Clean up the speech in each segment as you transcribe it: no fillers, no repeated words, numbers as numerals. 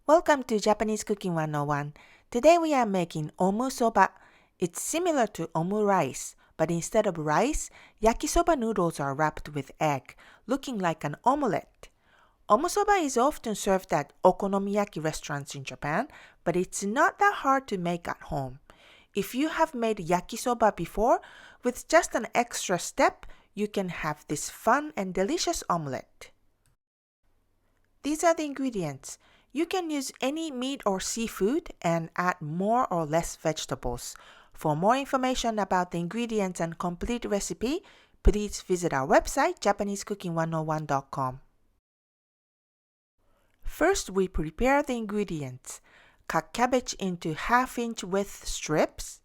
Welcome to Japanese Cooking 101. Today we are making Omu Soba. It's similar to Omurice, but instead of rice, Yakisoba noodles are wrapped with egg, looking like an omelette. Omusoba is often served at Okonomiyaki restaurants in Japan, but it's not that hard to make at home. If you have made Yakisoba before, with just an extra step, you can have this fun and delicious omelette. These are the ingredients. You can use any meat or seafood and add more or less vegetables. For more information about the ingredients and complete recipe, please visit our website japanesecooking101.com. First, we prepare the ingredients. Cut cabbage into half-inch width strips.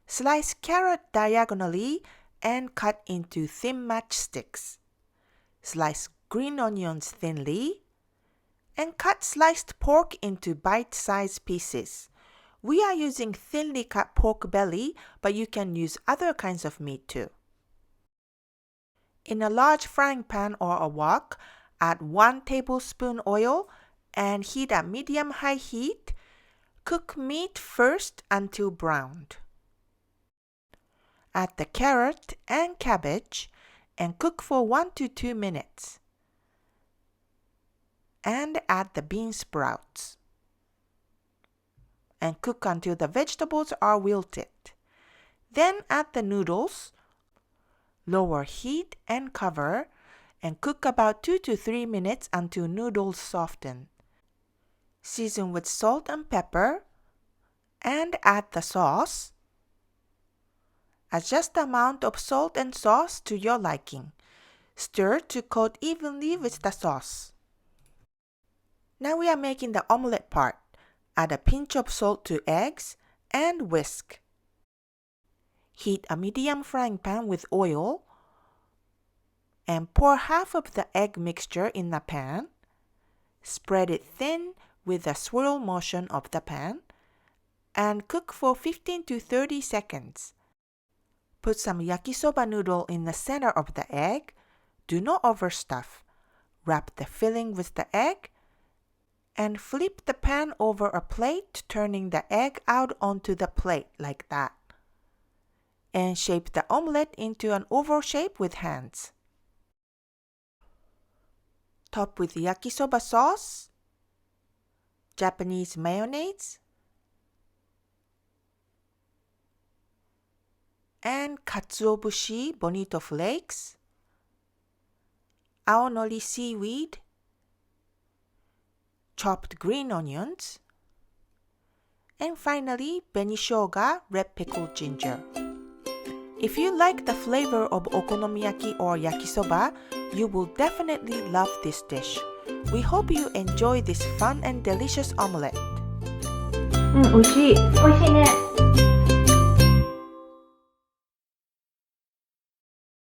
Slice carrot diagonally and cut into thin matchsticks. Slice green onions thinly. And cut sliced pork into bite-sized pieces. We are using thinly cut pork belly, but you can use other kinds of meat too. In a large frying pan or a wok, add 1 tablespoon oil and heat at medium-high heat. Cook meat first until browned. Add the carrot and cabbage and cook for 1 to 2 minutes. And add the bean sprouts. And cook until the vegetables are wilted. Then add the noodles, lower heat and cover, and cook about 2 to 3 minutes until noodles soften. Season with salt and pepper, and add the sauce. Adjust the amount of salt and sauce to your liking. Stir to coat evenly with the sauce. Now we are making the omelette part. Add a pinch of salt to eggs and whisk. Heat a medium frying pan with oil and pour half of the egg mixture in the pan. Spread it thin with a swirl motion of the pan and cook for 15 to 30 seconds. Put some yakisoba noodle in the center of the egg. Do not overstuff. Wrap the filling with the egg and flip the pan over a plate, turning the egg out onto the plate like that. And shape the omelette into an oval shape with hands. Top with yakisoba sauce, Japanese mayonnaise, and katsuobushi bonito flakes, aonori seaweed, chopped green onions, and finally benishoga, red pickled ginger. If you like the flavor of okonomiyaki or yakisoba, you will definitely love this dish. We hope you enjoy this fun and delicious omelette. 美味しい。美味しいね。